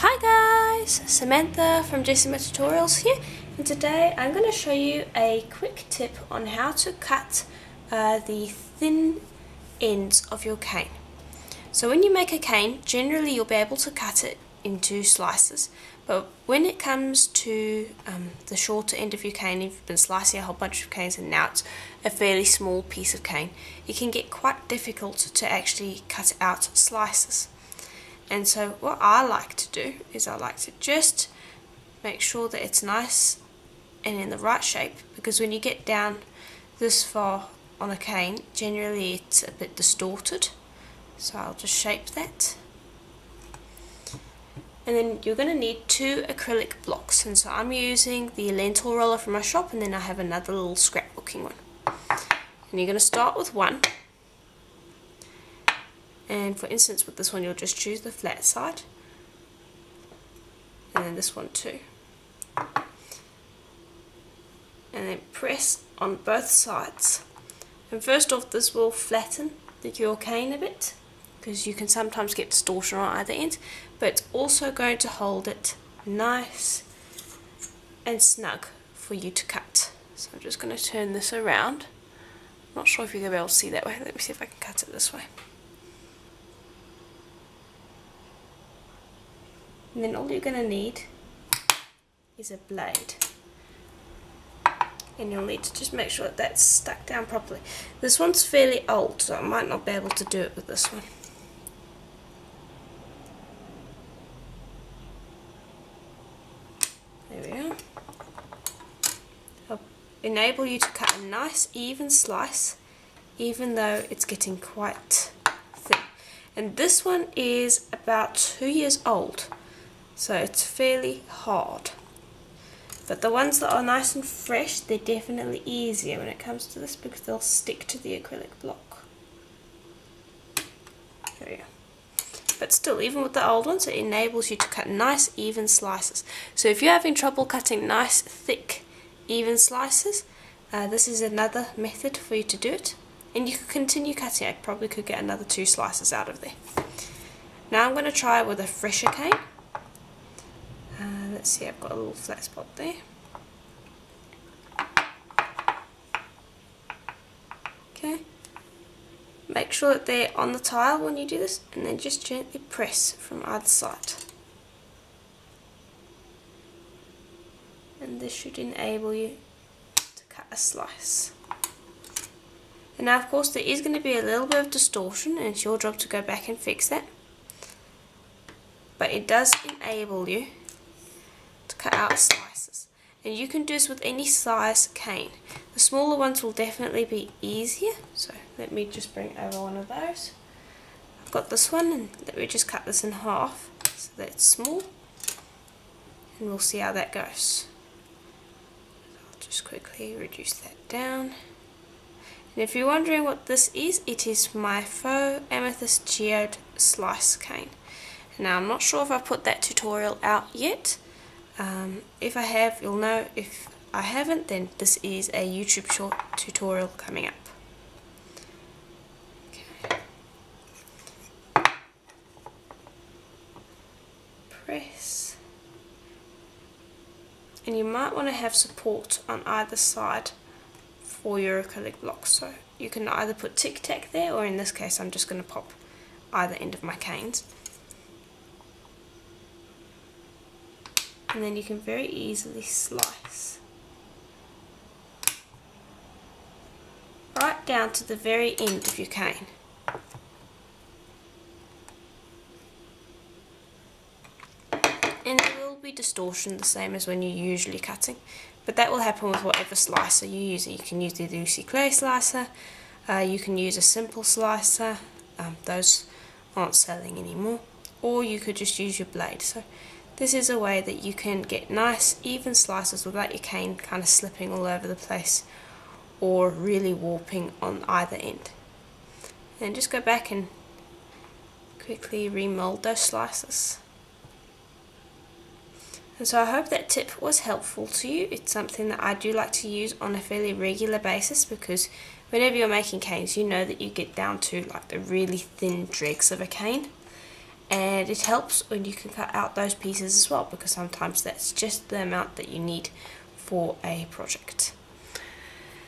Hi guys, Samantha from Jessama Tutorials here, and today I'm going to show you a quick tip on how to cut the thin ends of your cane. So when you make a cane, generally you'll be able to cut it into slices, but when it comes to the shorter end of your cane, if you've been slicing a whole bunch of canes and now it's a fairly small piece of cane, it can get quite difficult to actually cut out slices. And so what I like to do is I like to just make sure that it's nice and in the right shape, because when you get down this far on a cane, generally it's a bit distorted. So I'll just shape that. And then you're going to need 2 acrylic blocks, and so I'm using the lentil roller from my shop, and then I have another little scrapbooking one. And you're going to start with one. And for instance with this one you'll just choose the flat side, and then this one too, and then press on both sides. And first off, this will flatten your cane a bit, because you can sometimes get distortion on either end, but it's also going to hold it nice and snug for you to cut. So I'm just going to turn this around. I'm not sure if you're going to be able to see that way. Let me see if I can cut it this way. And then all you're going to need is a blade, and you'll need to just make sure that that's stuck down properly. This one's fairly old, so I might not be able to do it with this one. There we are. I'll enable you to cut a nice even slice, even though it's getting quite thin. And this one is about 2 years old. So it's fairly hard, but the ones that are nice and fresh, they're definitely easier when it comes to this, because they'll stick to the acrylic block. There you go. But still, even with the old ones, it enables you to cut nice even slices. So if you're having trouble cutting nice thick even slices, this is another method for you to do it, and you could continue cutting. I probably could get another 2 slices out of there. Now I'm going to try with a fresher cane. Let's see, I've got a little flat spot there. Okay. Make sure that they're on the tile when you do this, and then just gently press from either side. And this should enable you to cut a slice. And now of course there is going to be a little bit of distortion, and it's your job to go back and fix that. But it does enable you to cut out slices, and you can do this with any size cane. The smaller ones will definitely be easier, so let me just bring over one of those. I've got this one, and let me just cut this in half so that it's small, and we'll see how that goes. I'll just quickly reduce that down. And if you're wondering what this is, it is my faux amethyst geode slice cane. Now I'm not sure if I've put that tutorial out yet. If I have, you'll know. If I haven't, then this is a YouTube short tutorial coming up. Okay. Press. And you might want to have support on either side for your acrylic blocks. So you can either put Tic Tac there, or in this case I'm just going to pop either end of my canes. And then you can very easily slice right down to the very end of your cane. And there will be distortion, the same as when you're usually cutting, but that will happen with whatever slicer you use. You can use the Lucy Clay slicer, you can use a simple slicer, those aren't selling anymore, or you could just use your blade. So this is a way that you can get nice even slices without your cane kind of slipping all over the place or really warping on either end. And just go back and quickly remold those slices. And so I hope that tip was helpful to you. It's something that I do like to use on a fairly regular basis, because whenever you're making canes, you know that you get down to like the really thin dregs of a cane. and it helps when you can cut out those pieces as well, because sometimes that's just the amount that you need for a project.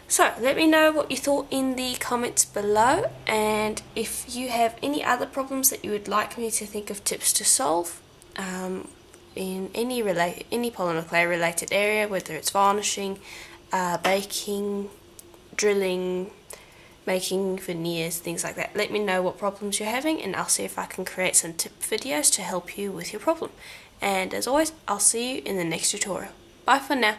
So let me know what you thought in the comments below, and if you have any other problems that you would like me to think of tips to solve in any polymer clay related area, whether it's varnishing, baking, drilling, making veneers, things like that. Let me know what problems you're having, and I'll see if I can create some tip videos to help you with your problem. And as always, I'll see you in the next tutorial. Bye for now.